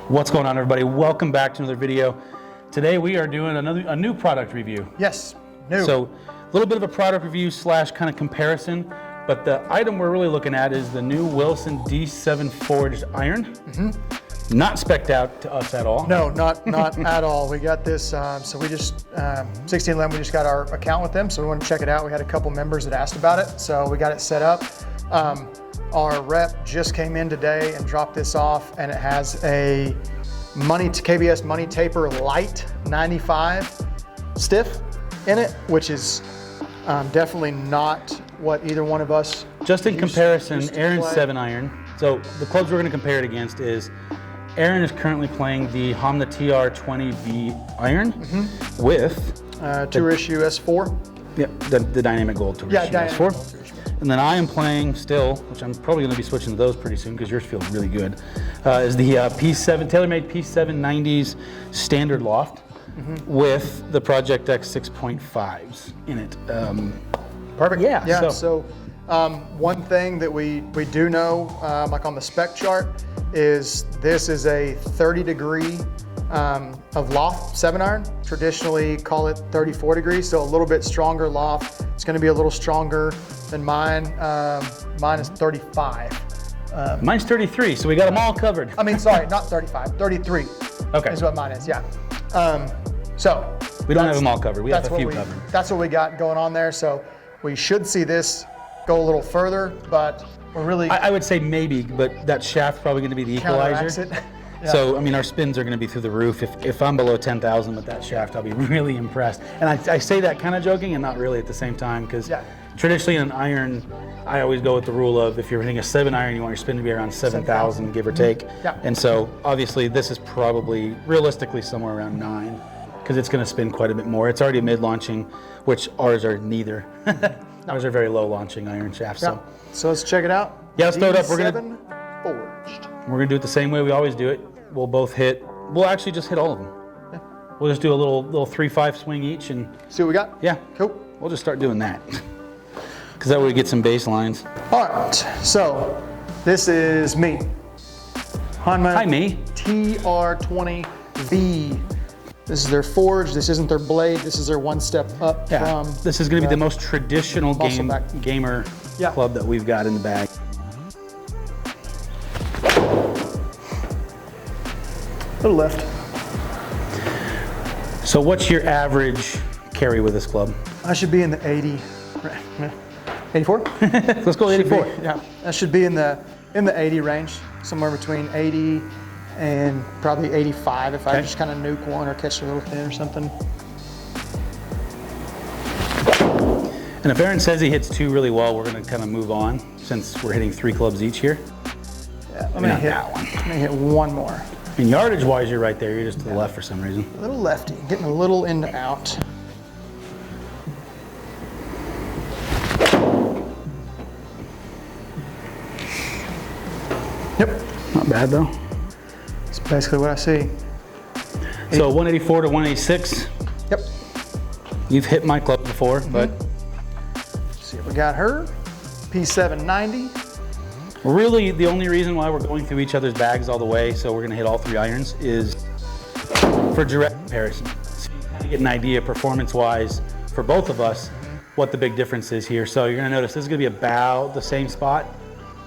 What's going on, everybody? Welcome back to another video. Today we are doing a new product review. Yes, new. So a little bit of a product review slash kind of comparison, but the item we're really looking at is the new Wilson D7 forged iron. Not specced out to us at all. No, not at all. We got this, so we just, 1611, we just got our account with them, so we want to check it out. We had a couple members that asked about it, so we got it set up. Our rep just came in today and dropped this off, and it has a KBS Money Taper Light 95 stiff in it, which is definitely not what either one of us Just in comparison, used to Aaron's play. 7 iron. So the clubs we're going to compare it against is Aaron is currently playing the Hamna TR20V iron with Tour Issue S4. the Dynamic Gold Tour Issue Dynamic S4. Gold Tour Issue. And then I am playing still, which I'm probably going to be switching to those pretty soon because yours feels really good, is the P7 TaylorMade P790s Standard Loft with the Project X 6.5s in it. Perfect. Yeah, So one thing that we do know, like on the spec chart, is this is a 30 degree of loft 7 iron. Traditionally call it 34 degrees, so a little bit stronger loft. It's going to be a little stronger than mine. Mine is 35. Mine's 33, so we got them all covered. I mean, sorry, not 35, 33 Okay. is what mine is, yeah. So We don't have them all covered. We have that's a few what covered. That's what we got going on there. So we should see this go a little further, but we're really I would say maybe, but that shaft's probably going to be the counteracts equalizer. it. Yeah. So, I mean, our spins are going to be through the roof. If I'm below 10,000 with that shaft, I'll be really impressed. And I say that kind of joking and not really at the same time, because traditionally in an iron, I always go with the rule of if you're hitting a 7 iron, you want your spin to be around 7,000, give or take. Yeah. And so, obviously, this is probably realistically somewhere around 9, because it's going to spin quite a bit more. It's already mid-launching, which ours are neither. Ours are very low-launching iron shafts. Yeah. So let's check it out. Yeah, let's throw it up. We're D7 forged. We're gonna do it the same way we always do it. We'll actually just hit all of them. Yeah. We'll just do a little 3-5 swing each, and See what we got? yeah, Cool. we'll just start doing that. Because that way we get some bass lines. All right. So this is me. Hanma Hi, me. TR20V. This is their forge. This isn't their blade. This is their one step up Yeah, from. this is gonna be the most traditional Muscleback. gamer Yeah. club that we've got in the bag. A little left. So what's your average carry with this club? I should be in the 80. 84? Let's go 84. Yeah, that should be in the 80 range, somewhere between 80 and probably 85 if I just kind of nuke one or catch a little thin or something. And if Aaron says he hits 2 really well, we're gonna kind of move on since we're hitting 3 clubs each here. Yeah, I'm gonna hit that one. I'm gonna hit one more. And yardage wise, you're right there. You're just to the left for some reason. A little lefty, getting a little in to out. Yep, Not bad though. that's basically what I see. So 184 to 186. Yep. You've hit my club before, but See if we got her. P790. really the only reason why we're going through each other's bags all the way, so we're gonna hit all 3 irons, is for direct comparison. So you kind of get an idea performance-wise for both of us what the big difference is here. So you're gonna notice this is gonna be about the same spot.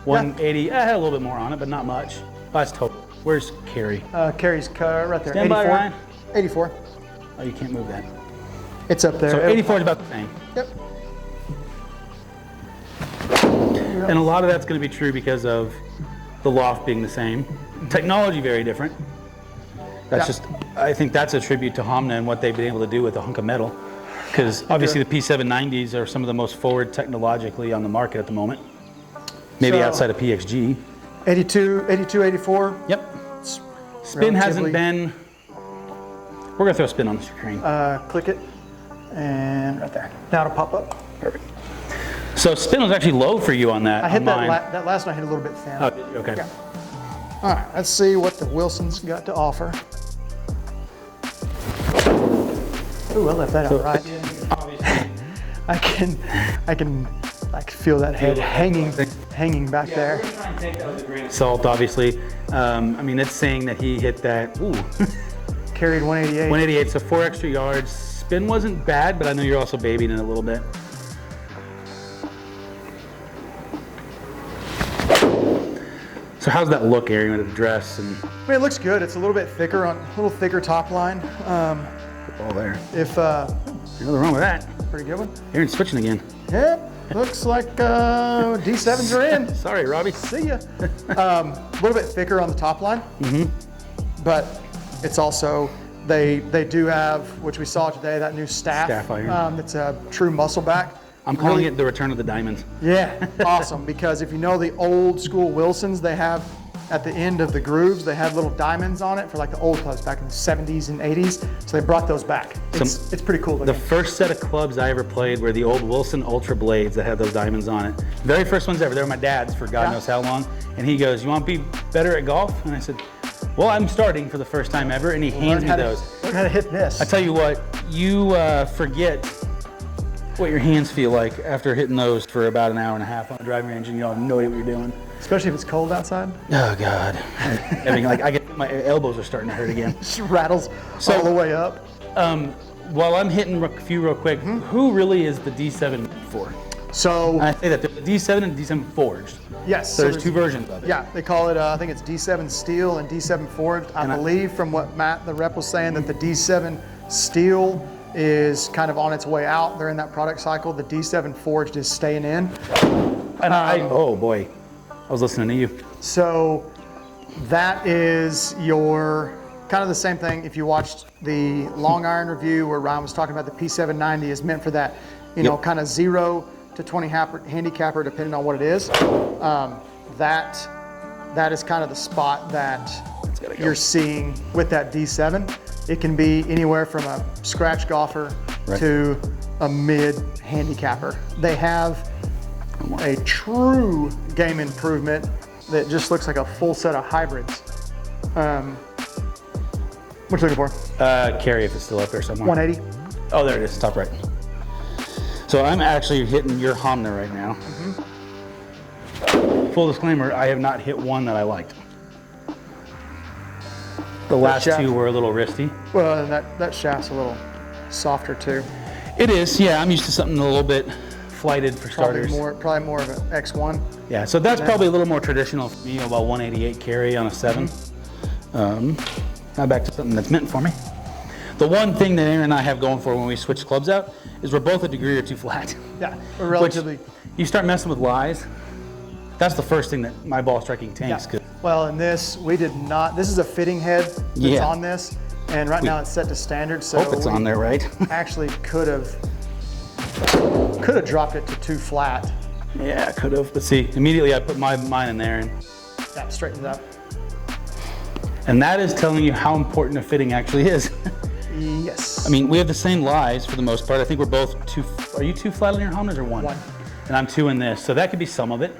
180, I had a little bit more on it, but not much. That's total. Where's Carrie? Carries right there. Stand by, 84. Ryan. 84. Oh, you can't move that. It's up there. So 84 is about the same. Yep. And a lot of that's going to be true because of the loft being the same. Technology very different. That's just, I think that's a tribute to Hamna and what they've been able to do with a hunk of metal. Because obviously the P790s are some of the most forward technologically on the market at the moment. Maybe So- outside of PXG. 82, 84. Yep. Spin hasn't been, we're going to throw a spin on the screen. Click it, and right there. Now it'll pop up. Perfect. So spin was actually low for you on that. I hit on that, mine. that last one I hit a little bit thin. Oh, did you? Okay. Yeah. All right, let's see what the Wilson's got to offer. Ooh, I left that out right. Obviously. I can I can feel that head hanging back there. We're gonna try and take that with a grain of salt, obviously. I mean, it's saying that he hit that, Carried 188. 188, so 4 extra yards. Spin wasn't bad, but I know you're also babying it a little bit. So how's that look, Aaron, with the dress? And I mean, it looks good. It's a little bit thicker a little thicker top line. all there. If Nothing wrong with that. pretty good one. Aaron's switching again. Yep, looks like D7s are in. Sorry, Robbie. See ya. A little bit thicker on the top line, but it's also they do have, which we saw today, that new staff iron. it's a true muscle back. I'm calling it the return of the diamonds. Yeah, awesome, because if you know the old school Wilsons, they have at the end of the grooves, they had little diamonds on it for like the old clubs back in the 70s and 80s. So they brought those back. It's pretty cool. The first set of clubs I ever played were the old Wilson Ultra Blades that had those diamonds on it. Very first ones ever. They were my dad's for God knows how long. And he goes, "You want to be better at golf?" And I said, "Well, I'm starting for the first time ever." And he hands me those. Learn how to hit this. I tell you what, you forget what your hands feel like after hitting those for about an hour and a half on the driving range, and you have no idea what you're doing. Especially if it's cold outside. Oh God! I mean, like my elbows are starting to hurt again. Just rattles all the way up. While I'm hitting a few real quick, who really is the D7 for? So I say that there's a D7 and D7 forged. yes, So there's two versions of it. Yeah, they call it. I think it's D7 steel and D7 forged. I believe from what Matt, the rep, was saying, that the D7 steel is kind of on its way out. They're in that product cycle. The D7 forged is staying in. And oh boy, I was listening to you. So that is your kind of the same thing. If you watched the long iron review where Ryan was talking about the P790 is meant for that, you know, kind of 0 to 20 handicapper, depending on what it is. That is kind of the spot that you're seeing with that D7. It can be anywhere from a scratch golfer to a mid handicapper. They have a true game improvement that just looks like a full set of hybrids. What you looking for? Carry, if it's still up there somewhere. 180. Oh, there it is, top right. So I'm actually hitting your Homner right now. Full disclaimer, I have not hit one that I liked. The last two were a little wristy. Well, and that shaft's a little softer too. It is, yeah. I'm used to something a little bit flighted for starters. Probably more of an X1. Yeah, so that's probably a little more traditional for me, about 188 carry on a 7. Now back to something that's meant for me. The one thing that Aaron and I have going for when we switch clubs out is we're both a degree or two flat. Yeah, we're relatively. You start messing with lies, that's the first thing that my ball striking tanks. Yeah. Well, in this, we did not. This is a fitting head that's on this, and right now it's set to standard. So hope it's on there, right? Actually, could have dropped it to 2 flat. Yeah, could have. But see, immediately I put mine in there, and straightened it up. And that is telling you how important a fitting actually is. Yes. I mean, we have the same lies for the most part. I think we're both 2. Are you 2 flat on your Homers or 1? 1. And I'm 2 in this, so that could be some of it.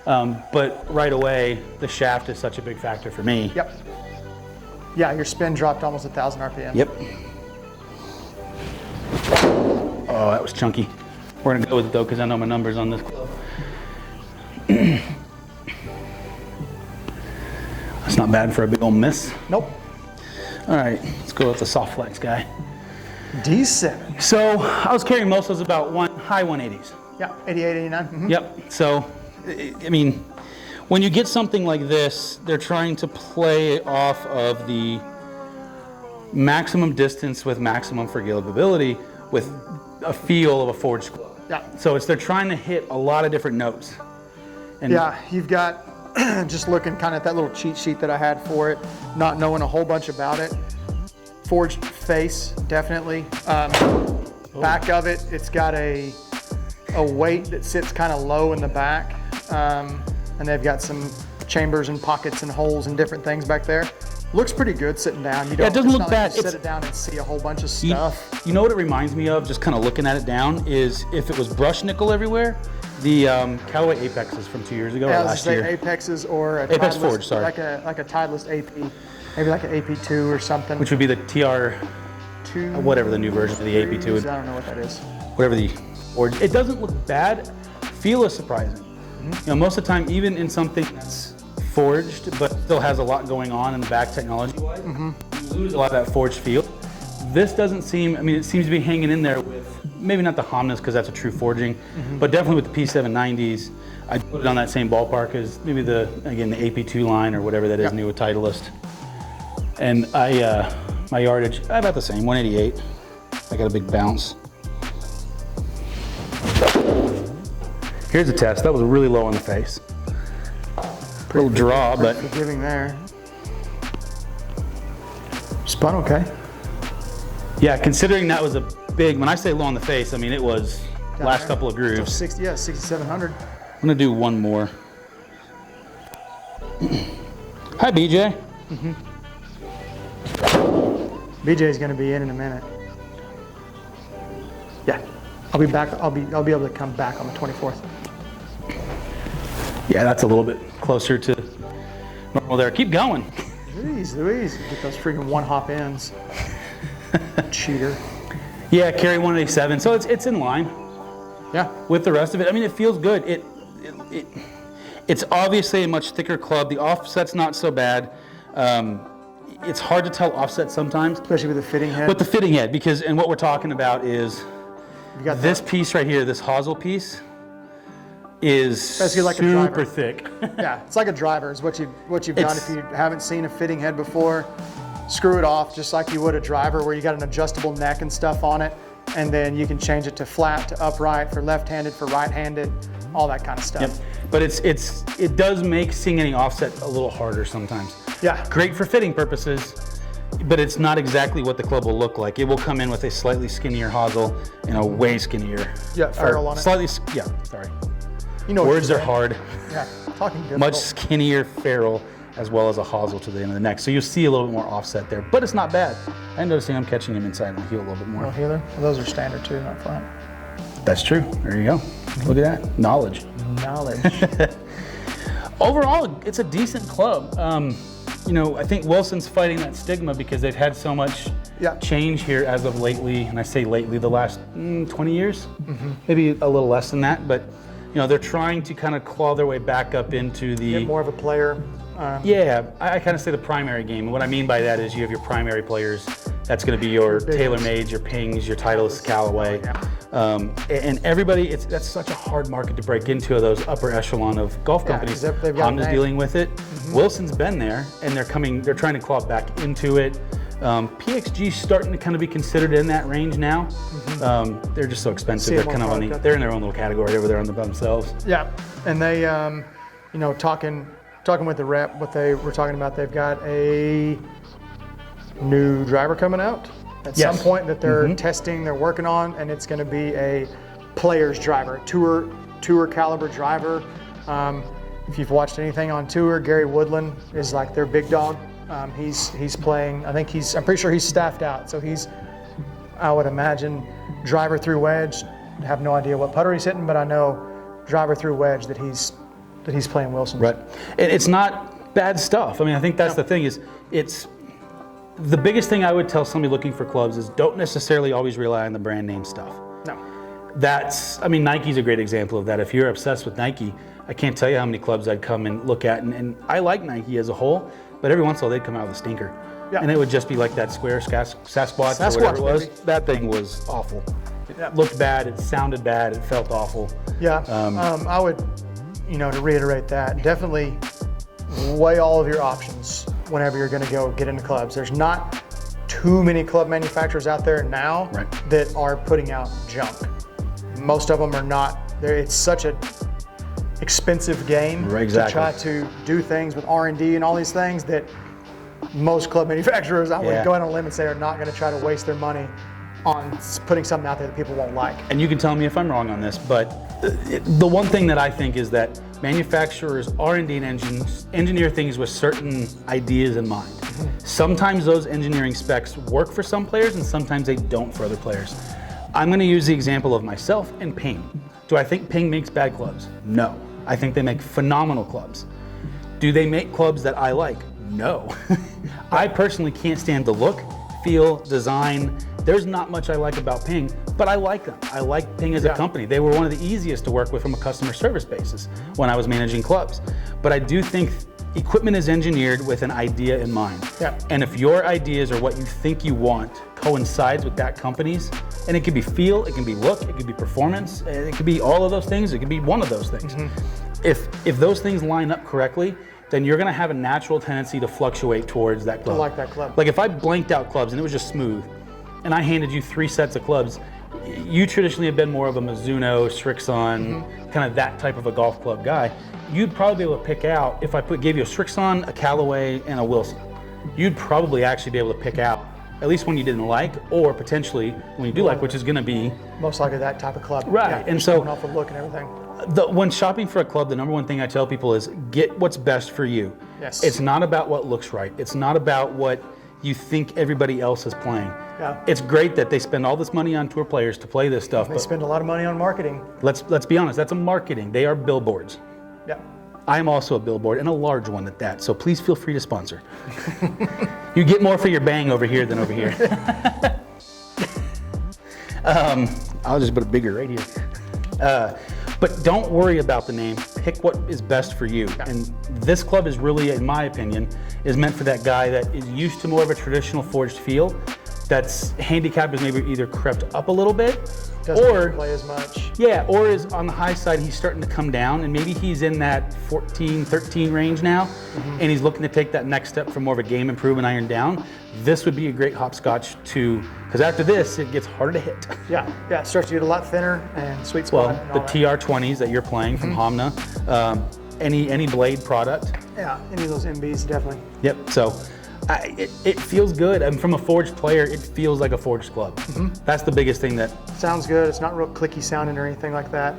But right away, the shaft is such a big factor for me. Yep. Yeah, your spin dropped almost 1,000 RPM. Yep. Oh, that was chunky. We're gonna go with it though, because I know my numbers on this club. That's not bad for a big old miss. Nope. All right, let's go with the soft flex guy. D7. So I was carrying most of those about high 180s. Yeah, 88, 89. Yep. So, I mean, when you get something like this, they're trying to play off of the maximum distance with maximum forgivability with a feel of a forged club. Yeah. So they're trying to hit a lot of different notes. And yeah, you've got, just looking kind of at that little cheat sheet that I had for it, not knowing a whole bunch about it. Forged face, definitely. Back of it, it's got a weight that sits kind of low in the back. And they've got some chambers and pockets and holes and different things back there. Looks pretty good sitting down. You don't, it doesn't look bad. Like you set it down and see a whole bunch of stuff. You know what it reminds me of, just kind of looking at it down, is if it was brushed nickel everywhere, the Callaway Apexes from 2 years ago or last year. Apexes or a Apex Tideless, Forge, sorry. like a Tideless AP, maybe like an AP2 or something. Which would be the TR, whatever the new version of the AP2 would. I don't know what that is. Whatever the, or it doesn't look bad feel is surprising. You know, most of the time, even in something that's forged but still has a lot going on in the back technology-wise, you lose a lot of that forged feel. This doesn't seem, I mean, it seems to be hanging in there with, maybe not the Hamnas because that's a true forging, but definitely with the P790s. I'd put it on that same ballpark as maybe the AP2 line or whatever that is new with Titleist. And my yardage, about the same, 188. I got a big bounce. Here's a test. That was really low on the face. Little draw, but forgiving there. Spun okay. Yeah, considering that was a big, when I say low on the face, I mean it was last couple of grooves. 60, yeah, 6,700. I'm gonna do one more. Hi, BJ. BJ's gonna be in a minute. Yeah, I'll be back. I'll be able to come back on the 24th. Yeah, that's a little bit closer to normal there. Keep going. Louise, get those freaking one-hop ends. Cheater. Yeah, carry 187. So it's in line. Yeah. With the rest of it. I mean, it feels good. It's obviously a much thicker club. The offset's not so bad. It's hard to tell offset sometimes. Especially with the fitting head. With the fitting head, because, and what we're talking about is this piece right here, this hosel piece, is like super thick. Yeah, it's like a driver is what you've done. If you haven't seen a fitting head before, screw it off just like you would a driver where you got an adjustable neck and stuff on it, and then you can change it to flat, to upright, for left-handed, for right-handed, all that kind of stuff. Yep. But it does make seeing any offset a little harder sometimes. Yeah. Great for fitting purposes, but it's not exactly what the club will look like. It will come in with a slightly skinnier hosel and a way skinnier. Yeah, ferrule on it. Slightly, yeah, sorry. You know words are hard. Yeah, talking difficult. Much skinnier ferrule as well as a hosel to the end of the neck. So you'll see a little bit more offset there, but it's not bad. I'm noticing I'm catching him inside my heel a little bit more. Well, healer? Well, those are standard too, not flat. That's true. There you go. Look at that. Knowledge. Overall, it's a decent club. You know, I think Wilson's fighting that stigma because they've had so much change here as of lately, and I say lately, the last 20 years, maybe a little less than that, but you know, they're trying to kind of claw their way back up into the... Get more of a player. Yeah, I kind of say the primary game. And what I mean by that is you have your primary players. That's going to be your TaylorMades, your Pings, your Titleist, Callaway. And everybody, that's such a hard market to break into, those upper echelon of golf companies. Honda's dealing with it. Wilson's been there, and they're trying to claw back into it. PXG's starting to kind of be considered in that range now. They're just so expensive. They're kind of they're in their own little category over there on themselves. Yeah, and they, you know, talking with the rep, what they were talking about, they've got a new driver coming out at some point that they're testing, they're working on, and it's going to be a player's driver, tour caliber driver. If you've watched anything on tour, Gary Woodland is like their big dog. He's playing, I'm pretty sure he's staffed out. So I would imagine driver through wedge. I have no idea what putter he's hitting, but I know driver through wedge that he's playing Wilson. Right. It's not bad stuff. I mean, I think that's the thing is it's the biggest thing I would tell somebody looking for clubs is don't necessarily always rely on the brand name stuff. No. I mean, Nike's a great example of that. If you're obsessed with Nike, I can't tell you how many clubs I'd come and look at, and I like Nike as a whole, but every once in a while they'd come out with a stinker. Yeah. And it would just be like that square Sasquatch or whatever it was. Baby. That thing was awful. It looked bad, it sounded bad, it felt awful. Yeah, I would, to reiterate that, definitely weigh all of your options whenever you're going to go get into clubs. There's not too many club manufacturers out there now that are putting out junk. Most of them are not. It's such an expensive game to try to do things with R&D and all these things that most club manufacturers, I would go out on a limb and say, are not going to try to waste their money on putting something out there that people won't like. And you can tell me if I'm wrong on this, but the one thing that I think is that manufacturers R&D and engineer things with certain ideas in mind. Sometimes those engineering specs work for some players and sometimes they don't for other players. I'm going to use the example of myself and Ping. Do I think Ping makes bad clubs? No. I think they make phenomenal clubs. Do they make clubs that I like? No. I personally can't stand the look, feel, design. There's not much I like about Ping, but I like them. I like Ping as a company. They were one of the easiest to work with from a customer service basis when I was managing clubs. But I do think equipment is engineered with an idea in mind. Yeah. And if your ideas or what you think you want coincides with that company's, and it could be feel, it can be look, it could be performance, it could be all of those things, it could be one of those things. If those things line up correctly, then you're gonna have a natural tendency to fluctuate towards that club. I like that club. Like if I blanked out clubs and it was just smooth, and I handed you 3 sets of clubs, you traditionally have been more of a Mizuno, Srixon, kind of that type of a golf club guy. You'd probably be able to pick out, if I gave you a Srixon, a Callaway, and a Wilson, you'd probably actually be able to pick out at least one you didn't like, or potentially one you do like, which is gonna be most likely that type of club. Right, Yeah, and so going off of look and everything. when shopping for a club, the number one thing I tell people is get what's best for you. Yes. It's not about what looks right. It's not about what you think everybody else is playing. Yeah. It's great that they spend all this money on tour players to play this stuff, They but spend a lot of money on marketing. let's be honest, that's a marketing. They are billboards. Yeah. I am also a billboard, and a large one at that, so please feel free to sponsor. You get more for your bang over here than over here. I'll just put it bigger right here. But don't worry about the name. Pick what is best for you. And this club is really, in my opinion, is meant for that guy that is used to more of a traditional forged feel, that's handicap is maybe either crept up a little bit, Doesn't play as much. yeah, or is on the high side, he's starting to come down, and maybe he's in that 14, 13 range now, and he's looking to take that next step from more of a game improvement iron down. This would be a great hopscotch to, because after this, it gets harder to hit. Yeah, it starts to get a lot thinner and sweet spot. Well, and the all that. TR20s that you're playing from Hamna, any blade product. Yeah, any of those MBs, definitely. Yep, so it feels good. And from a forged player, it feels like a forged club. That's the biggest thing that... Sounds good. It's not real clicky sounding or anything like that.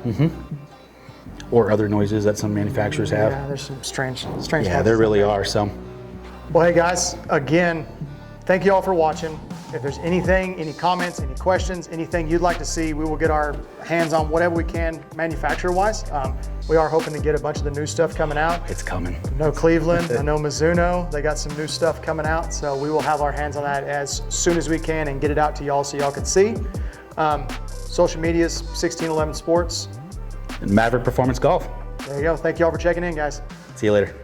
Or other noises that some manufacturers have. Yeah, there's some strange Yeah, noises there really out are, so... Well, hey guys, again, thank you all for watching. If there's anything, any comments, any questions, anything you'd like to see, we will get our hands on whatever we can manufacturer-wise. We are hoping to get a bunch of the new stuff coming out. It's coming. I know Cleveland, I know Mizuno, they got some new stuff coming out, so we will have our hands on that as soon as we can and get it out to y'all so y'all can see. Social medias, 1611 Sports. And Maverick Performance Golf. There you go. Thank you all for checking in, guys. See you later.